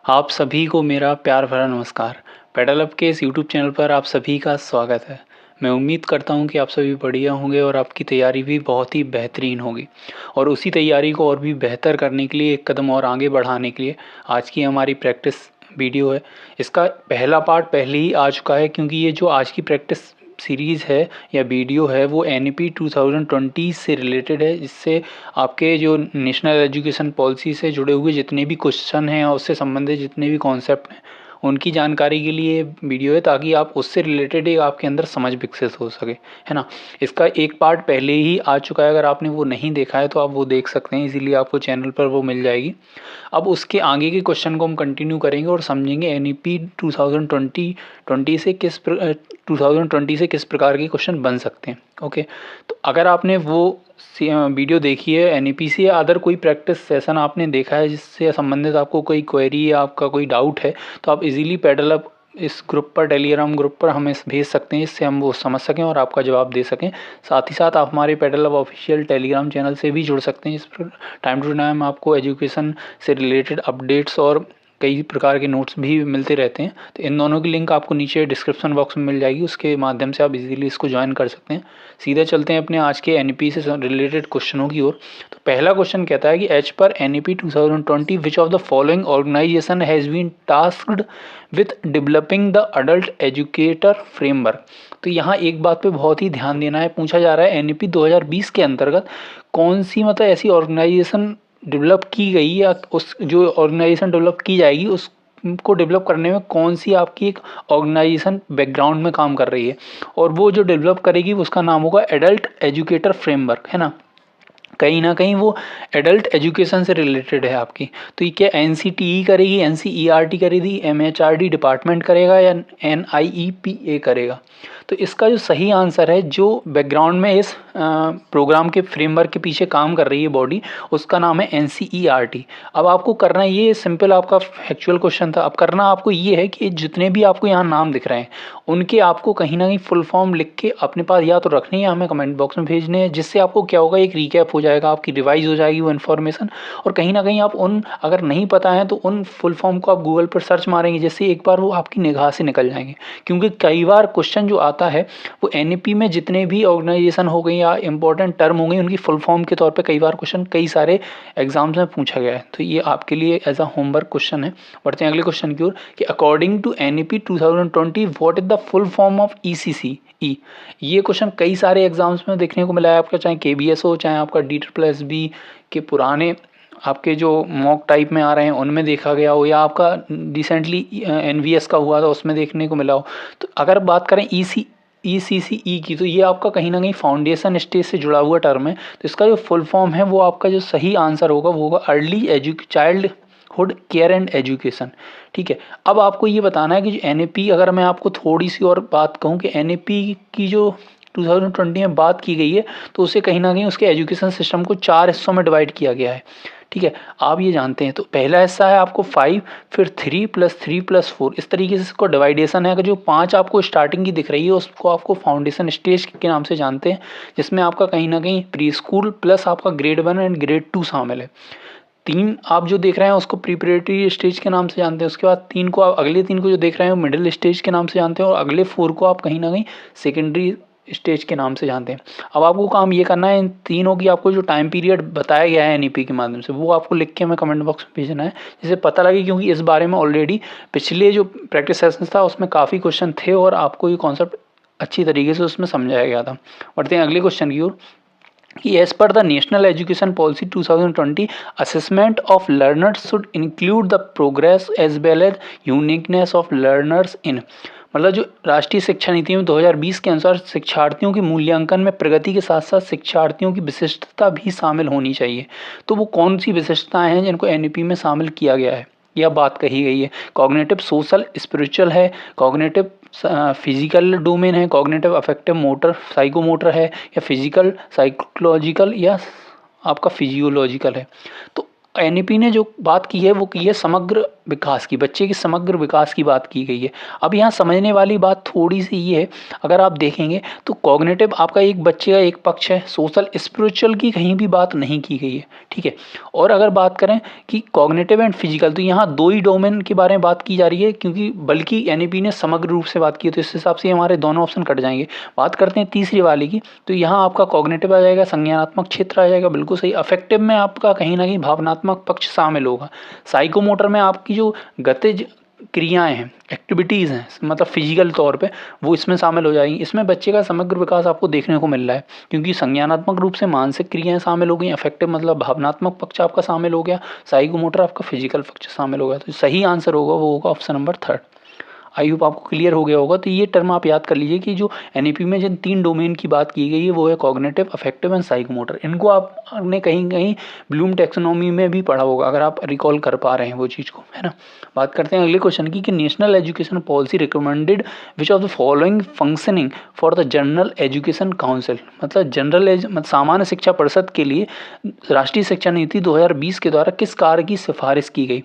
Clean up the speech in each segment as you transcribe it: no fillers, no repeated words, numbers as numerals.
आप सभी को मेरा प्यार भरा नमस्कार। पेडल अप के इस यूट्यूब चैनल पर आप सभी का स्वागत है। मैं उम्मीद करता हूं कि आप सभी बढ़िया होंगे और आपकी तैयारी भी बहुत ही बेहतरीन होगी। और उसी तैयारी को और भी बेहतर करने के लिए एक कदम और आगे बढ़ाने के लिए आज की हमारी प्रैक्टिस वीडियो है। इसका पहला पार्ट पहले ही आ चुका है, क्योंकि ये जो आज की प्रैक्टिस सीरीज़ है या वीडियो है वो NEP 2020 से रिलेटेड है, जिससे आपके जो नेशनल एजुकेशन पॉलिसी से जुड़े हुए जितने भी क्वेश्चन हैं और उससे संबंधित जितने भी कॉन्सेप्ट हैं उनकी जानकारी के लिए वीडियो है, ताकि आप उससे रिलेटेड एक आपके अंदर समझ विकसित हो सके, है ना। इसका एक पार्ट पहले ही आ चुका है, अगर आपने वो नहीं देखा है तो आप वो देख सकते हैं, इसीलिए आपको चैनल पर वो मिल जाएगी। अब उसके आगे के क्वेश्चन को हम कंटिन्यू करेंगे और समझेंगे NEP 2020 से 2020 से किस प्रकार के क्वेश्चन बन सकते हैं। ओके, तो अगर आपने वो वीडियो देखी है NEP से या अदर कोई प्रैक्टिस सेशन आपने देखा है जिससे संबंधित आपको कोई क्वेरी या आपका कोई डाउट है, तो आप इजीली पेडल अप इस ग्रुप पर, टेलीग्राम ग्रुप पर हमें भेज सकते हैं, इससे हम वो समझ सकें और आपका जवाब दे सकें। साथ ही साथ आप हमारे pedal up official Telegram channel से भी जुड़ सकते हैं। इस पर टाइम टू टाइम आपको एजुकेशन से रिलेटेड अपडेट्स और कई प्रकार के नोट्स भी मिलते रहते हैं। तो इन दोनों की लिंक आपको नीचे डिस्क्रिप्शन बॉक्स में मिल जाएगी, उसके माध्यम से आप इजीली इसको ज्वाइन कर सकते हैं। सीधे चलते हैं अपने आज के NEP से रिलेटेड क्वेश्चनों की ओर। तो पहला क्वेश्चन कहता है कि as per NEP 2020 which of the following organization has been tasked with developing the adult educator framework. तो यहाँ एक बात पे बहुत ही ध्यान देना है। पूछा जा रहा है NEP 2020 के अंतर्गत कौन सी ऐसी ऑर्गेनाइजेशन डेवलप की गई, या उस जो ऑर्गेनाइजेशन डेवलप की जाएगी उसको डेवलप करने में कौन सी आपकी एक ऑर्गेनाइजेशन बैकग्राउंड में काम कर रही है, और वो जो डेवलप करेगी उसका नाम होगा एडल्ट एजुकेटर फ्रेमवर्क, है ना। कहीं ना कहीं वो एडल्ट एजुकेशन से रिलेटेड है आपकी। तो ये क्या NCTE करेगी, NCERT करेगी, MHRD डिपार्टमेंट करेगा, या NIEPA करेगा। तो इसका जो सही आंसर है, जो बैकग्राउंड में इस प्रोग्राम के फ्रेमवर्क के पीछे काम कर रही है बॉडी, उसका नाम है NCERT। अब आपको करना ये सिंपल, आपका फैक्चुअल क्वेश्चन था। अब करना आपको ये है कि जितने भी आपको यहाँ नाम दिख रहे हैं उनके आपको कहीं ना कहीं फुल फॉर्म लिख के अपने पास या तो रखने हैं या हमें कमेंट बॉक्स में भेजने हैं, जिससे आपको क्या होगा, एक रिकैप हो जाएगा, आपकी रिवाइज हो जाएगी वो इन्फॉर्मेशन। और कहीं ना कहीं आप उन, अगर नहीं पता है तो उन फुल फॉर्म को आप गूगल पर सर्च मारेंगे, जिससे एक बार वो आपकी निगाह से निकल जाएंगे। क्योंकि कई बार क्वेश्चन जो आता है वो NEP में जितने भी ऑर्गेनाइजेशन हो गई या इंपॉर्टेंट टर्म हो गई उनकी फुल फॉर्म के तौर पे कई बार क्वेश्चन कई सारे एग्जाम्स में पूछा गया है। तो ये आपके लिए एज अ होमवर्क क्वेश्चन है। बढ़ते हैं अगले क्वेश्चन की ओर कि according to NEP 2020 what is the full form of ECC। ये क्वेश्चन कई सारे एग्जाम्स में देखने को मिला है आपका, चाहे KBS हो, चाहे आपका DSSB के पुराने आपके जो मॉक टाइप में आ रहे हैं उनमें देखा गया हो, या आपका रिसेंटली NVS का हुआ था उसमें देखने को मिला हो। तो अगर बात करें ECCE की, तो ये आपका कहीं ना कहीं फाउंडेशन स्टेज से जुड़ा हुआ टर्म है। तो इसका जो फुल फॉर्म है वो आपका जो सही आंसर होगा वो होगा early childhood care and education. ठीक है, अब आपको ये बताना है कि जो NEP, अगर मैं आपको थोड़ी सी और बात कहूँ कि NEP की जो 2020 में बात की गई है, तो उसे कहीं ना कहीं उसके एजुकेशन सिस्टम को 4 हिस्सों में डिवाइड किया गया है। ठीक है, आप ये जानते हैं। तो पहला हिस्सा है आपको 5, फिर 3+3+4, इस तरीके से इसको डिवाइडेशन है। अगर जो 5 आपको स्टार्टिंग की दिख रही है उसको आपको फाउंडेशन स्टेज के नाम से जानते हैं, जिसमें आपका कहीं ना कहीं प्री स्कूल प्लस आपका ग्रेड 1 एंड ग्रेड 2 शामिल है। 3 आप जो देख रहे हैं उसको प्रिपरेटरी स्टेज के नाम से जानते हैं। उसके बाद 3 को आप, अगले 3 को जो देख रहे हैं मिडिल स्टेज के नाम से जानते हैं, और अगले 4 को आप कहीं ना कहीं सेकेंडरी स्टेज के नाम से जानते हैं। अब आपको काम ये करना है, इन तीनों की आपको जो टाइम पीरियड बताया गया है NEP के माध्यम से वो आपको लिख के हमें कमेंट बॉक्स में भेजना है, जिससे पता लगे। क्योंकि इस बारे में ऑलरेडी पिछले जो प्रैक्टिस सेशन था उसमें काफ़ी क्वेश्चन थे और आपको ये कॉन्सेप्ट अच्छी तरीके से उसमें समझाया गया था। बढ़ते हैं अगले क्वेश्चन की ओर कि as per the national education policy 2020 assessment of learners should include the progress as well as uniqueness of learners in. मतलब जो राष्ट्रीय शिक्षा नीति में 2020 के अनुसार शिक्षार्थियों के मूल्यांकन में प्रगति के साथ साथ शिक्षार्थियों की विशिष्टता भी शामिल होनी चाहिए। तो वो कौन सी विशिष्टताएं हैं जिनको NEP में शामिल किया गया है, यह बात कही गई है। कॉग्निटिव, सोशल, स्पिरिचुअल है, कॉग्निटिव फिजिकल डोमेन है, कॉग्निटिव अफेक्टिव मोटर साइकोमोटर है, या फिजिकल साइकोलॉजिकल, या आपका फिजियोलॉजिकल है। तो एनईपी ने जो बात की है वो की है समग्र विकास की, बच्चे के समग्र विकास की बात की गई है। अब यहाँ समझने वाली बात थोड़ी सी ये है, अगर आप देखेंगे तो कॉग्निटिव आपका एक बच्चे का एक पक्ष है, सोशल स्पिरिचुअल की कहीं भी बात नहीं की गई है, ठीक है। और अगर बात करें कि कॉग्निटिव एंड फिजिकल, तो यहाँ दो ही डोमेन के बारे में बात की जा रही है, क्योंकि बल्कि एनईपी ने समग्र रूप से बात की है, तो इस हिसाब से हमारे दोनों ऑप्शन कट जाएंगे। बात करते हैं तीसरी वाले की, तो यहाँ आपका कॉग्निटिव आ जाएगा, संज्ञानात्मक क्षेत्र आ जाएगा, बिल्कुल सही। अफेक्टिव में आपका कहीं ना कहीं भावनात्मक पक्ष शामिल होगा। साइकोमोटर में आपकी जो गतिज क्रियाएं हैं, एक्टिविटीज़ हैं, मतलब फिजिकल तौर पे, वो इसमें शामिल हो जाएंगी। इसमें बच्चे का समग्र विकास आपको देखने को मिल रहा है, क्योंकि संज्ञानात्मक रूप से मानसिक क्रियाएं शामिल हो गई, अफेक्टिव मतलब भावनात्मक पक्ष आपका शामिल हो गया, साइकोमोटर आपका फिजिकल पक्ष शामिल हो गया। तो सही आंसर होगा वो होगा ऑप्शन नंबर 3। आई होप आपको क्लियर हो गया होगा। तो ये टर्म आप याद कर लीजिए कि जो एनईपी में जिन 3 डोमेन की बात की गई है वो है कॉग्निटिव, अफेक्टिव एंड साइकोमोटर। इनको आपने कहीं कहीं ब्लूम टैक्सोनॉमी में भी पढ़ा होगा, अगर आप रिकॉल कर पा रहे हैं वो चीज़ को, है ना। बात करते हैं अगले क्वेश्चन की, कि national education policy recommended which of the following functioning for the general education council, मतलब मतलब सामान्य शिक्षा परिषद के लिए राष्ट्रीय शिक्षा नीति 2020 के द्वारा किस कार्य की सिफारिश की गई।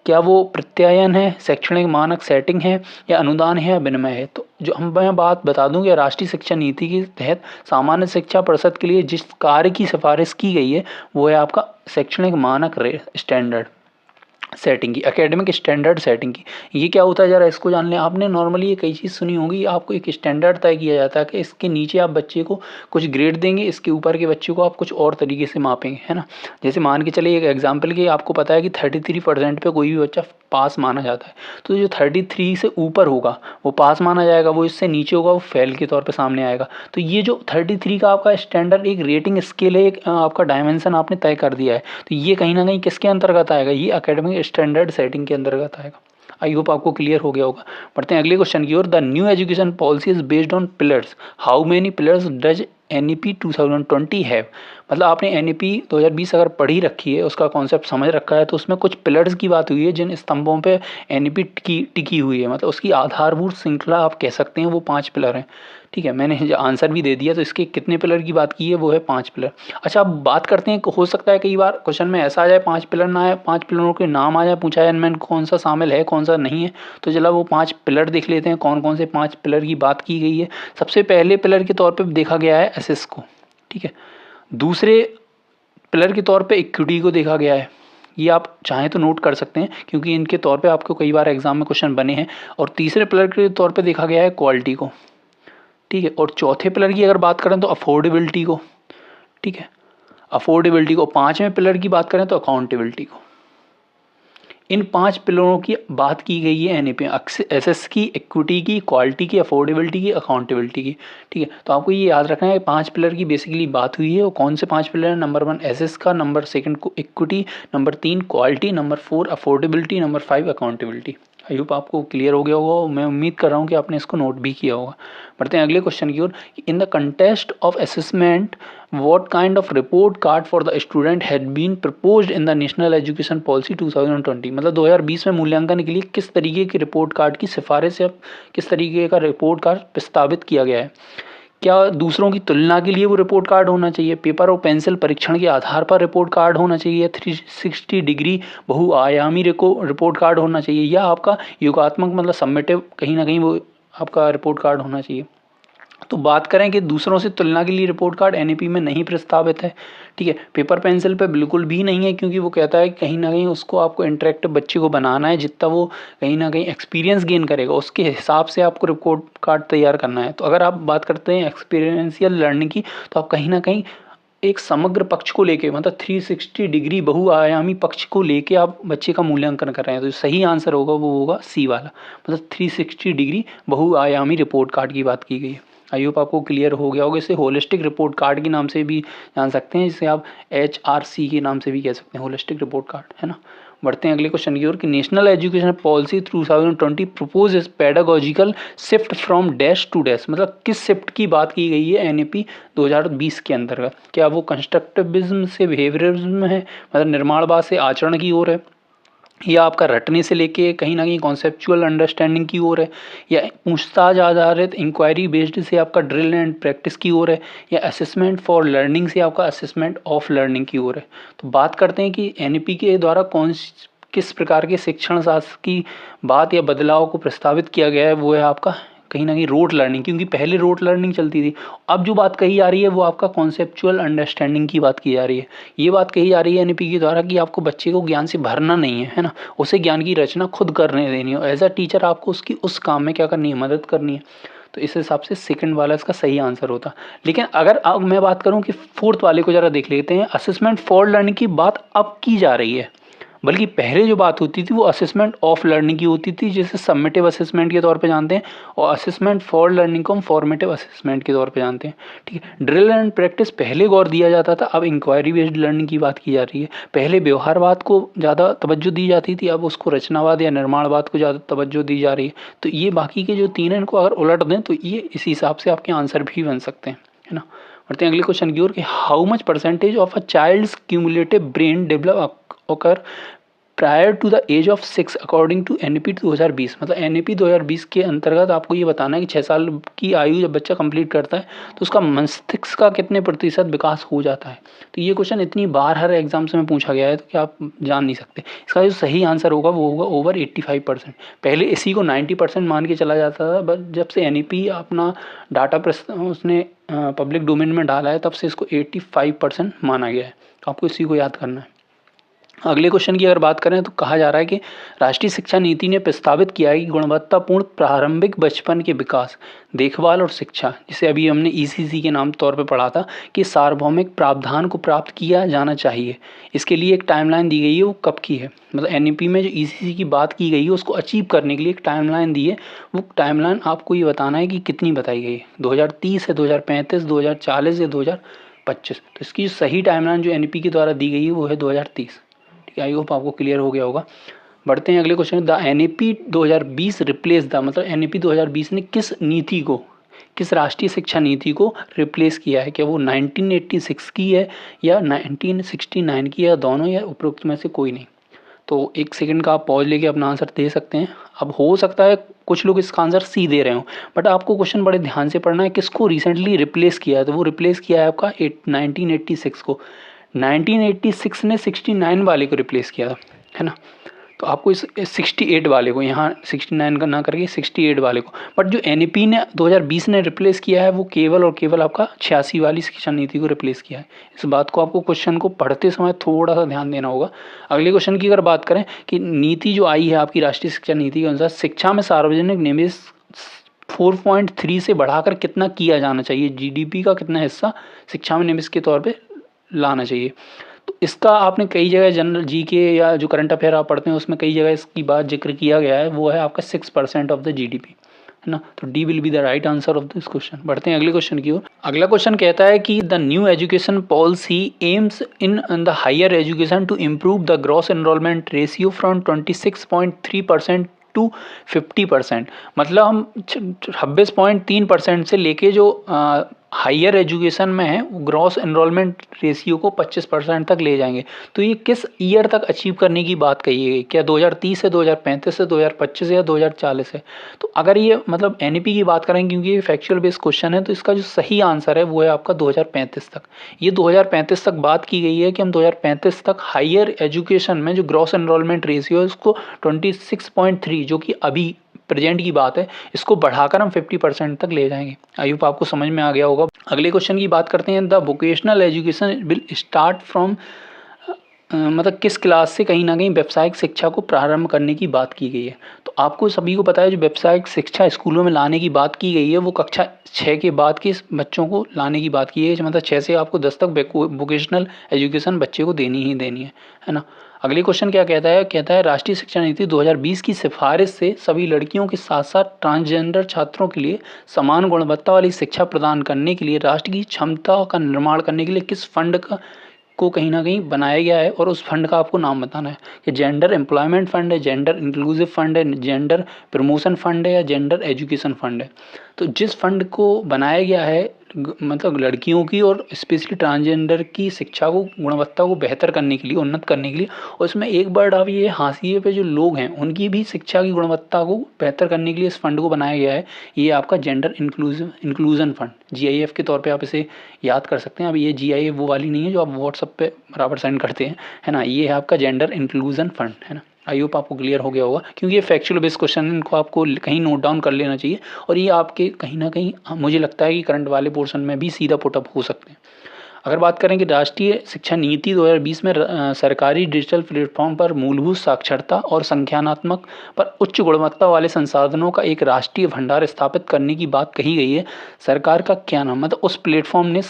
क्या वो प्रत्यायन है, शैक्षणिक मानक सेटिंग है, या अनुदान है, या विनिमय है। तो जो मैं बात बता दूं कि राष्ट्रीय शिक्षा नीति के तहत सामान्य शिक्षा परिषद के लिए जिस कार्य की सिफारिश की गई है वो है आपका शैक्षणिक मानक स्टैंडर्ड सेटिंग की, एकेडमिक स्टैंडर्ड सेटिंग की। ये क्या होता है ज़रा इसको जान लें। आपने नॉर्मली ये कई चीज़ सुनी होगी, आपको एक स्टैंडर्ड तय किया जाता है कि इसके नीचे आप बच्चे को कुछ ग्रेड देंगे, इसके ऊपर के बच्चे को आप कुछ और तरीके से मापेंगे, है ना। जैसे मान के चलिए एक एग्जाम्पल की, आपको पता है कि 33% पे कोई भी बच्चा पास माना जाता है, तो जो 33 से ऊपर होगा वो पास माना जाएगा, वो इससे नीचे होगा वो फेल के तौर पे सामने आएगा। तो ये जो 33 का आपका स्टैंडर्ड एक रेटिंग स्केल है, एक आपका डायमेंशन आपने तय कर दिया है, तो ये कहीं ना कहीं किसके अंतर्गत आएगा, ये एकेडमिक स्टैंडर्ड सेटिंग के अंतर्गत आएगा। आई होप आपको क्लियर हो गया होगा। बढ़ते हैं अगले क्वेश्चन की ओर। The new education policy is based on pillars, how many pillars does NEP 2020 है। मतलब आपने एनईपी 2020 अगर पढ़ी रखी है, उसका कॉन्सेप्ट समझ रखा है, तो उसमें कुछ पिलर्स की बात हुई है जिन स्तंभों पे एनईपी टिकी हुई है, मतलब उसकी आधारभूत श्रृंखला आप कह सकते हैं, वो 5 पिलर हैं, ठीक है। मैंने आंसर भी दे दिया, तो इसके कितने पिलर की बात की है, वो है 5 पिलर। अच्छा, अब बात करते हैं, हो सकता है कई बार क्वेश्चन में ऐसा आ जाए 5 पिलर ना आए, 5 पिलरों के नाम आ जाए, पूछा जाए इनमें कौन सा शामिल है कौन सा नहीं है। तो चला वो 5 पिलर देख लेते हैं, कौन कौन से 5 पिलर की बात की गई है। सबसे पहले पिलर के तौर पर देखा गया है एसेस को, ठीक है। दूसरे पिलर के तौर पे इक्विटी को देखा गया है, ये आप चाहें तो नोट कर सकते हैं, क्योंकि इनके तौर पे आपको कई बार एग्जाम में क्वेश्चन बने हैं। और तीसरे पिलर के तौर पे देखा गया है क्वालिटी को, ठीक है। और चौथे पिलर की अगर बात करें तो अफोर्डेबिलिटी को, ठीक है, अफोर्डेबिलिटी को। पांचवें पिलर की बात करें तो अकाउंटेबिलिटी को। इन 5 पिलरों की बात की गई है एनईपी, एसेस की, इक्विटी की, क्वालिटी की, अफोर्डेबिलिटी की, अकाउंटेबिलिटी की, ठीक है। तो आपको ये याद रखना है 5 पिलर की बेसिकली बात हुई है। और कौन से 5 पिलर हैं, नंबर 1 एसेस का, number 2 equity, number 3 quality, number 4 affordability, number 5 accountability. I hope आपको क्लियर हो गया होगा, मैं उम्मीद कर रहा हूँ कि आपने इसको नोट भी किया होगा। बढ़ते हैं अगले क्वेश्चन की ओर। In the contest of assessment what kind of report card for the student had been proposed in the national education policy 2020, मतलब 2020 में मूल्यांकन के लिए किस तरीके की रिपोर्ट कार्ड की सिफारिश या किस तरीके का रिपोर्ट कार्ड प्रस्तावित किया गया है। क्या दूसरों की तुलना के लिए वो रिपोर्ट कार्ड होना चाहिए, पेपर और पेंसिल परीक्षण के आधार पर रिपोर्ट कार्ड होना चाहिए, 360 डिग्री बहुआयामी रिपोर्ट कार्ड होना चाहिए, या आपका योगात्मक मतलब सबमिटिव कहीं ना कहीं वो आपका रिपोर्ट कार्ड होना चाहिए। तो बात करें कि दूसरों से तुलना के लिए रिपोर्ट कार्ड एनईपी में नहीं प्रस्तावित है, ठीक है। पेपर पेंसिल पे बिल्कुल भी नहीं है, क्योंकि वो कहता है कि कहीं ना कहीं उसको आपको इंटरेक्टिव बच्चे को बनाना है, जितना वो कहीं ना कहीं एक्सपीरियंस गेन करेगा उसके हिसाब से आपको रिपोर्ट कार्ड तैयार करना है। तो अगर आप बात करते हैं एक्सपीरियंशियल लर्निंग की, तो आप कहीं ना कहीं एक समग्र पक्ष को लेके, मतलब 360 डिग्री बहुआयामी पक्ष को लेके आप बच्चे का मूल्यांकन कर रहे हैं। तो सही आंसर होगा वो होगा सी वाला, मतलब 360 डिग्री बहुआयामी रिपोर्ट कार्ड की बात की गई है। आई होप आपको क्लियर हो गया होगा। इसे होलिस्टिक रिपोर्ट कार्ड के नाम से भी जान सकते हैं, जिसे आप HRC के नाम से भी कह सकते हैं, होलिस्टिक रिपोर्ट कार्ड, है ना। बढ़ते हैं अगले क्वेश्चन की ओर कि national education policy 2020 propose is pedagogical shift from dash to dash, मतलब किस शिफ्ट की बात की गई है एनईपी 2020 के अंतर्गत। क्या वो कंस्ट्रक्टिविज्म से बिहेवियरिज्म है, मतलब निर्माणवाद से आचरण की ओर है, या आपका रटने से लेके कहीं ना कहीं कॉन्सेप्चुअल अंडरस्टैंडिंग की ओर है, या पूछताछ आधारित इंक्वायरी बेस्ड से आपका ड्रिल एंड प्रैक्टिस की ओर है, या असेसमेंट फॉर लर्निंग से आपका असेसमेंट ऑफ लर्निंग की ओर है। तो बात करते हैं कि एनईपी के द्वारा किस प्रकार के शिक्षण शास्त्र की बात या बदलाव को प्रस्तावित किया गया है। वो है आपका कहीं ना कहीं रोट लर्निंग, क्योंकि पहले रोट लर्निंग चलती थी। अब जो बात कही जा रही है वो आपका कॉन्सेप्चुअल अंडरस्टैंडिंग की बात की जा रही है। ये बात कही जा रही है एनईपी के द्वारा कि आपको बच्चे को ज्ञान से भरना नहीं है ना, उसे ज्ञान की रचना खुद करने देनी है। एज अ टीचर आपको उसकी उस काम में क्या करनी है, मदद करनी है। तो इस हिसाब से सेकंड वाला इसका सही आंसर होता। लेकिन अगर अब मैं बात करूं कि फोर्थ वाले को जरा देख लेते हैं। असेसमेंट फॉर लर्निंग की बात अब की जा रही है, बल्कि पहले जो बात होती थी वो असेसमेंट ऑफ लर्निंग की होती थी, जिसे सबमिटिव असेसमेंट के तौर पे जानते हैं, और असेसमेंट फॉर लर्निंग को हम फॉर्मेटिव असेसमेंट के तौर पे जानते हैं। ठीक है, ड्रिल एंड प्रैक्टिस पहले गौर दिया जाता था, अब इंक्वायरी बेस्ड लर्निंग की बात की जा रही है। पहले व्यवहारवाद को ज़्यादा तवज्जो दी जाती थी, अब उसको रचनावाद या निर्माणवाद को ज़्यादा तवज्जो दी जा रही है। तो ये बाकी के जो तीन हैं इनको अगर उलट दें तो ये इसी हिसाब से आपके आंसर भी बन सकते हैं, है ना। बढ़ते हैं अगले क्वेश्चन की ओर कि how much percentage of a child's cumulative brain develop occur prior to the age of 6 according to NEP 2020। मतलब एनईपी 2020 के अंतर्गत आपको ये बताना है कि 6 साल की आयु जब बच्चा कंप्लीट करता है तो उसका मस्तिष्क का कितने प्रतिशत विकास हो जाता है। तो ये क्वेश्चन इतनी बार हर एग्जाम्स में पूछा गया है तो कि आप जान नहीं सकते। इसका जो सही आंसर होगा वो होगा ओवर 85%। पहले इसी को 90% मान के चला जाता था, बट जब से एनईपी अपना डाटा उसने पब्लिक डोमेन में डाला है तब से इसको 85% माना गया है। तो आपको इसी को याद करना है। अगले क्वेश्चन की अगर बात करें तो कहा जा रहा है कि राष्ट्रीय शिक्षा नीति ने प्रस्तावित किया है कि गुणवत्तापूर्ण प्रारंभिक बचपन के विकास, देखभाल और शिक्षा, जिसे अभी हमने ईसीसी के नाम तौर पे पढ़ा था, कि सार्वभौमिक प्रावधान को प्राप्त किया जाना चाहिए। इसके लिए एक टाइमलाइन दी गई है, वो कब की है। मतलब एनईपी में जो ईसीसी की बात की गई है उसको अचीव करने के लिए एक टाइमलाइन दी है। वो टाइमलाइन आपको ये बताना है कि कितनी बताई गई है, 2030 है, 2035, 2040 या 2025। तो इसकी सही टाइमलाइन जो एनईपी के द्वारा दी गई है वो है 2030। आई होप आपको क्लियर हो गया होगा। बढ़ते हैं अगले question. The NEP 2020 replace the, मतलब एनईपी 2020 ने किस नीति को, किस राष्ट्रीय शिक्षा नीति को रिप्लेस किया है। क्या वो 1986 की है या 1969 की है, या दोनों, या उपरोक्त में से कोई नहीं। तो एक सेकंड का आप पॉज लेके अपना आंसर दे सकते हैं। अब हो सकता है कुछ लोग इसका आंसर सी दे रहे हो, बट आपको क्वेश्चन बड़े ध्यान से पढ़ना है। किसको रिसेंटली रिप्लेस किया है, तो वो रिप्लेस किया है आपका 1986 को। 1986 ने 69 वाले को रिप्लेस किया था, है ना। तो आपको इस 68 वाले को, यहाँ 69 का ना करके 68 वाले को। बट जो एनईपी ने 2020 ने रिप्लेस किया है वो केवल और केवल आपका 86 वाली शिक्षा नीति को रिप्लेस किया है। इस बात को आपको क्वेश्चन को पढ़ते समय थोड़ा सा ध्यान देना होगा। अगले क्वेश्चन की अगर बात करें कि नीति जो आई है आपकी राष्ट्रीय शिक्षा नीति के अनुसार, शिक्षा में सार्वजनिक निवेश 4.3 से बढ़ाकर कितना किया जाना चाहिए, जीडीपी का कितना हिस्सा शिक्षा में निवेश के तौर पर लाना चाहिए। तो इसका आपने कई जगह जनरल जीके या जो करंट अफेयर आप पढ़ते हैं उसमें कई जगह इसकी बात जिक्र किया गया है। वो है आपका 6% ऑफ द जीडीपी, है ना। तो D will be the right answer of this question. बढ़ते हैं अगले क्वेश्चन की ओर। अगला क्वेश्चन कहता है कि the new education policy aims in the higher education to improve the gross enrolment ratio from 26.3% to 50%। मतलब हम 26.3% से लेके जो हायर एजुकेशन में है ग्रॉस एनरोलमेंट रेशियो को 25% तक ले जाएंगे। तो ये किस ईयर तक अचीव करने की बात कही है, क्या 2030 है, 2035 है, 2025 है, या 2040 है। तो अगर ये मतलब एनईपी की बात करें, क्योंकि ये फैक्चुअल बेस्ड क्वेश्चन है, तो इसका जो सही आंसर है वो है आपका 2035 तक। ये 2035 तक बात की गई है कि हम 2035 तक हायर एजुकेशन में जो ग्रॉस एनरोलमेंट रेशियो है उसको 26.3, जो कि अभी प्रेजेंट की बात है, इसको बढ़ाकर हम 50% तक ले जाएंगे। आई होप आपको समझ में आ गया होगा। अगले क्वेश्चन की बात करते हैं। The vocational education will start from, मतलब किस क्लास से कहीं ना कहीं व्यावसायिक शिक्षा को प्रारंभ करने की बात की गई है। तो आपको सभी को पता है जो व्यावसायिक शिक्षा स्कूलों में लाने की बात की गई है वो कक्षा 6 के बाद के बच्चों को लाने की बात की है। मतलब 6 से आपको 10 तक वोकेशनल एजुकेशन बच्चे को देनी ही देनी है ना। अगले क्वेश्चन क्या कहता है, कहता है राष्ट्रीय शिक्षा नीति 2020 की सिफारिश से सभी लड़कियों के साथ साथ ट्रांसजेंडर छात्रों के लिए समान गुणवत्ता वाली शिक्षा प्रदान करने के लिए राष्ट्र की क्षमता का निर्माण करने के लिए किस फंड को कहीं ना कहीं बनाया गया है, और उस फंड का आपको नाम बताना है कि जेंडर एम्प्लॉयमेंट फंड है, जेंडर इंक्लूसिव फंड है, जेंडर प्रमोशन फंड है, या जेंडर एजुकेशन फंड है। तो जिस फंड को बनाया गया है मतलब लड़कियों की और स्पेशली ट्रांसजेंडर की शिक्षा को गुणवत्ता को बेहतर करने के लिए, उन्नत करने के लिए, और इसमें एक वर्ड आप ये हाशिए पे जो लोग हैं उनकी भी शिक्षा की गुणवत्ता को बेहतर करने के लिए इस फंड को बनाया गया है। ये आपका जेंडर इंक्लूजन फंड, GIF के तौर पे आप इसे याद कर सकते हैं। अब ये GIF वो वाली नहीं है जो आप व्हाट्सअप पे बराबर सेंड करते हैं, है ना। ये है आपका जेंडर इंक्लूजन फंड, है ना। आई होप आपको क्लियर हो गया होगा, क्योंकि ये फैक्चुअल बेस्ड क्वेश्चन है, इनको आपको कहीं नोट डाउन कर लेना चाहिए। और ये आपके कहीं ना कहीं मुझे लगता है कि करंट वाले पोर्शन में भी सीधा पुटअप हो सकते हैं। अगर बात करें कि राष्ट्रीय शिक्षा नीति 2020 में सरकारी डिजिटल प्लेटफॉर्म पर मूलभूत साक्षरता और संख्यानात्मक पर उच्च गुणवत्ता वाले संसाधनों का एक राष्ट्रीय भंडार स्थापित करने की बात कही गई है। सरकार का क्या नाम, मतलब उस प्लेटफॉर्म ने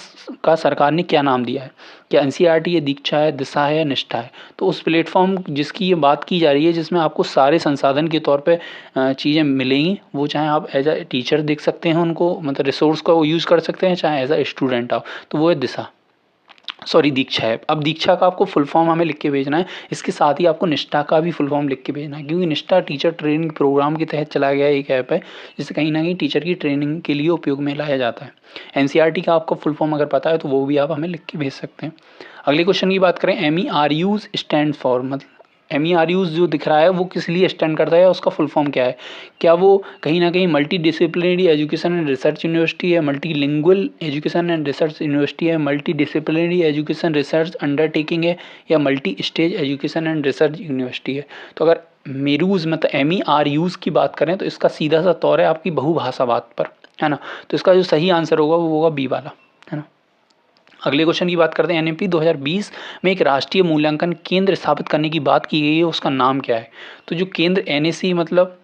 का सरकार ने क्या नाम दिया है? क्या NCERT है, दीक्षा है, दिशा है या निष्ठा है? तो उस प्लेटफॉर्म जिसकी ये बात की जा रही है, जिसमें आपको सारे संसाधन के तौर पे चीज़ें मिलेंगी, वो चाहे आप एज अ टीचर देख सकते हैं उनको, मतलब रिसोर्स का वो यूज़ कर सकते हैं, चाहे एज अ स्टूडेंट आप, तो वो है दिशा, सॉरी दीक्षा है। अब दीक्षा का आपको फुल फॉर्म हमें लिख के भेजना है, इसके साथ ही आपको निष्ठा का भी फुल फॉर्म लिख के भेजना है, क्योंकि निष्ठा टीचर ट्रेनिंग प्रोग्राम के तहत चला गया एक ऐप है, जिससे कहीं ना कहीं टीचर की ट्रेनिंग के लिए उपयोग में लाया जाता है। NCERT का आपको फुल फॉर्म अगर पता है तो वो भी आप हमें लिख के भेज सकते हैं। अगले क्वेश्चन की बात करें, MERUs स्टैंड फॉर, मतलब MERUs जो दिख रहा है वो किस लिए स्टैंड करता है, उसका फुल फॉर्म क्या है? क्या वो कहीं ना कहीं multi disciplinary education and research university है, multi lingual education and research university है, multi disciplinary education research undertaking है, या multi stage education and research university है? तो अगर मेरूज मतलब MERUs की बात करें तो इसका सीधा सा तौर है आपकी बहुभाषा बात पर, है ना। तो इसका जो सही आंसर होगा वो होगा बी वाला, है ना। अगले क्वेश्चन की बात करते हैं, NMP 2020 में एक राष्ट्रीय मूल्यांकन केंद्र स्थापित करने की बात की गई है, उसका नाम क्या है? तो जो केंद्र NAC मतलब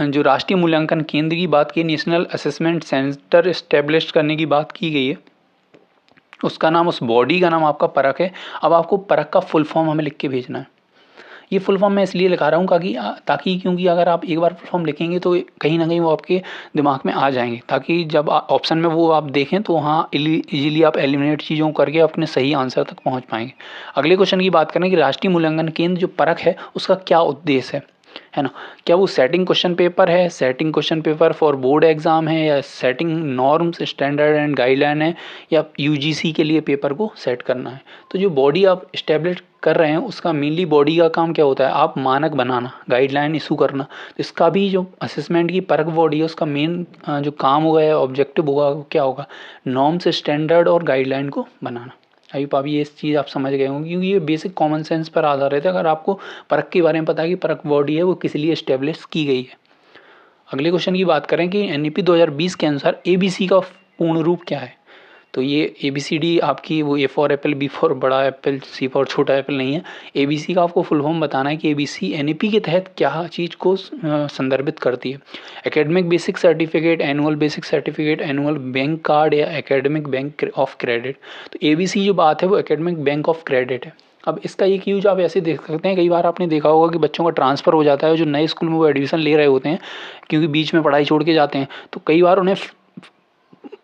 जो राष्ट्रीय मूल्यांकन केंद्र की बात की, नेशनल असेसमेंट सेंटर इस्टेब्लिश करने की बात की गई है, उसका नाम, उस बॉडी का नाम आपका परख है। अब आपको परख का फुल फॉर्म हमें लिख के भेजना है। ये फुल फॉर्म मैं इसलिए लिखा रहा हूँ ताकि क्योंकि अगर आप एक बार फुल फॉर्म लिखेंगे तो कहीं ना कहीं वो आपके दिमाग में आ जाएंगे, ताकि जब ऑप्शन में वो आप देखें तो वहाँ इजीली आप एलिमिनेट चीज़ों करके अपने सही आंसर तक पहुँच पाएंगे। अगले क्वेश्चन की बात करें कि राष्ट्रीय मूल्यांकन केंद्र जो परख है उसका क्या उद्देश्य है ना। क्या वो सेटिंग क्वेश्चन पेपर है, setting question paper for board exam है, या setting norms standard and guideline है, या UGC के लिए पेपर को सेट करना है? तो जो बॉडी आप इस्टेब्लिश कर रहे हैं उसका मेनली बॉडी का काम क्या होता है? आप मानक बनाना, गाइडलाइन इशू करना। तो इसका भी जो असेसमेंट की परख बॉडी है उसका मेन जो काम होगा या ऑब्जेक्टिव होगा वो क्या होगा? नॉर्म्स स्टैंडर्ड और गाइडलाइन को बनाना। आई होप ये इस चीज़ आप समझ गए होंगे, क्योंकि ये बेसिक कॉमन सेंस पर आधारित है। अगर आपको परख के बारे में पता है कि परख बॉडी है वो किस लिए इस्टेब्लिश की गई है। अगले क्वेश्चन की बात करें कि NEP 2020 के अनुसार ABC का पूर्ण रूप क्या है? तो ये ABCD आपकी वो A for Apple, B for बड़ा एप्पल, C फॉर छोटा एप्पल नहीं है। ABC का आपको फुल फॉर्म बताना है कि ABC NEP के तहत क्या चीज़ को संदर्भित करती है? Academic basic certificate, annual basic certificate, annual bank card, या एकेडमिक बैंक ऑफ क्रेडिट? तो ABC जो बात है वो एकेडमिक बैंक ऑफ क्रेडिट है। अब इसका एक यूज आप ऐसे देख सकते हैं, कई बार आपने देखा होगा कि बच्चों का ट्रांसफ़र हो जाता है, जो नए स्कूल में वो एडमिशन ले रहे होते हैं, क्योंकि बीच में पढ़ाई छोड़ के जाते हैं, तो कई बार उन्हें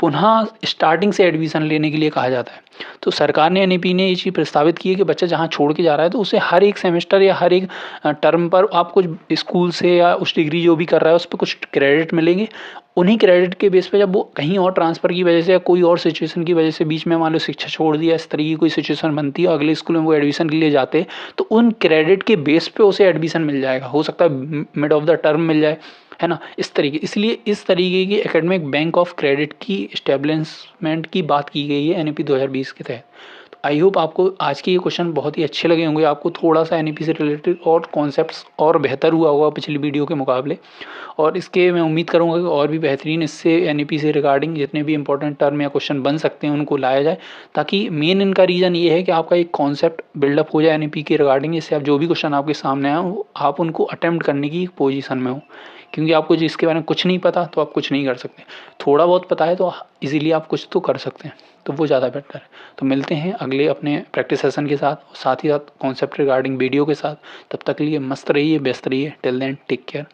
पुनः स्टार्टिंग से एडमिशन लेने के लिए कहा जाता है। तो सरकार ने NEP ने ये चीज़ प्रस्तावित की है कि बच्चा जहाँ छोड़ के जा रहा है तो उसे हर एक सेमेस्टर या हर एक टर्म पर आप कुछ स्कूल से या उस डिग्री जो भी कर रहा है उस पर कुछ क्रेडिट मिलेंगे। उन्हीं क्रेडिट के बेस पे जब वो कहीं और ट्रांसफ़र की वजह से या कोई और सिचुएशन की वजह से बीच में मान लो शिक्षा छोड़ दिया, इस तरीके की कोई सिचुएशन बनती है, अगले स्कूल में वो एडमिशन के लिए जाते हैं, तो उन क्रेडिट के बेस पे उसे एडमिशन मिल जाएगा। हो सकता है मिड ऑफ द टर्म मिल जाए, है ना, इस तरीके। इसलिए इस तरीके की एकेडमिक बैंक ऑफ क्रेडिट की इस्टेब्लिशमेंट की बात की गई है NEP 2020 के तहत। तो आई होप आपको आज के ये क्वेश्चन बहुत ही अच्छे लगे होंगे, आपको थोड़ा सा NEP से रिलेटेड और कॉन्सेप्ट्स और बेहतर हुआ होगा पिछली वीडियो के मुकाबले। और इसके मैं उम्मीद करूँगा कि और भी बेहतरीन इससे NEP से रिगार्डिंग जितने भी इंपॉर्टेंट टर्म या क्वेश्चन बन सकते हैं उनको लाया जाए, ताकि मेन इनका रीज़न ये है कि आपका एक कॉन्सेप्ट बिल्डअप हो जाए NEP के रिगार्डिंग, जिससे आप जो भी क्वेश्चन आपके सामने आए आप उनको अटैम्प्ट करने की पोजीशन में हो। क्योंकि आपको जिसके बारे में कुछ नहीं पता तो आप कुछ नहीं कर सकते, थोड़ा बहुत पता है तो इजीली आप कुछ तो कर सकते हैं, तो वो ज़्यादा बेटर है। तो मिलते हैं अगले अपने प्रैक्टिस सेशन के साथ ही साथ कॉन्सेप्ट रिगार्डिंग वीडियो के साथ। तब तक के लिए मस्त रहिए, व्यस्त रहिए। Till then take care.